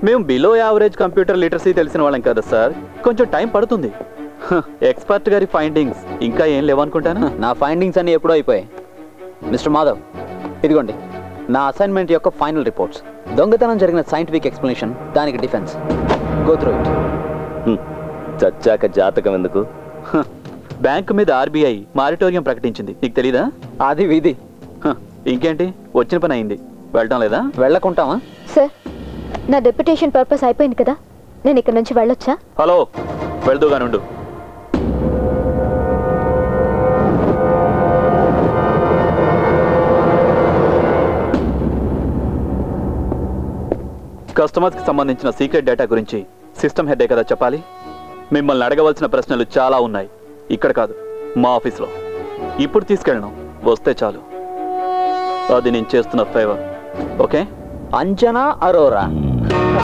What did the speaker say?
మేము below average computer literacy తెలిసిన వాళ్ళం కదా సార్, కొంచెం టైం పడుతుంది. ఎక్స్పర్ట్ గారి ఫైండింగ్స్ ఇంకా ఏం లేవనుకుంటాను. నా ఫైండింగ్స్ అన్ని ఎప్పుడో అయిపోయాయి. మిస్టర్ మాధవ్, ఇదిగోండి నా అసైన్మెంట్ యొక్క ఫైనల్ రిపోర్ట్స్. దొంగతనం జరిగిన సైంటిఫిక్ ఎక్స్ప్లెనేషన్, దానికి డిఫెన్స్. Go through it. చచ్చాక జాతకం ఎందుకు? బ్యాంకు మీద ఆర్బీఐ మారిటోరియం ప్రకటించింది, నీకు తెలీదా? అది విధి. ఇంకేంటి, వచ్చిన పని అయింది, వెళ్ళటం లేదా? వెళ్ళకుంటామా? సార్, నా డెప్యుటేషన్ పర్పస్ అయిపోయింది కదా, నేను ఇక్కడ నుంచి వెళ్ళొచ్చా? హలో, వెళ్దూగానుండు. కస్టమర్స్కి సంబంధించిన సీక్రెట్ డేటా గురించి సిస్టమ్ హెడ్డే కదా చెప్పాలి. మిమ్మల్ని అడగవలసిన ప్రశ్నలు చాలా ఉన్నాయి, ఇక్కడ కాదు మా ఆఫీస్లో. ఇప్పుడు తీసుకెళ్ళను, వస్తే చాలు. అది నేను చేస్తున్న ఫేవర్. ఓకే? అంజనా అరోరా.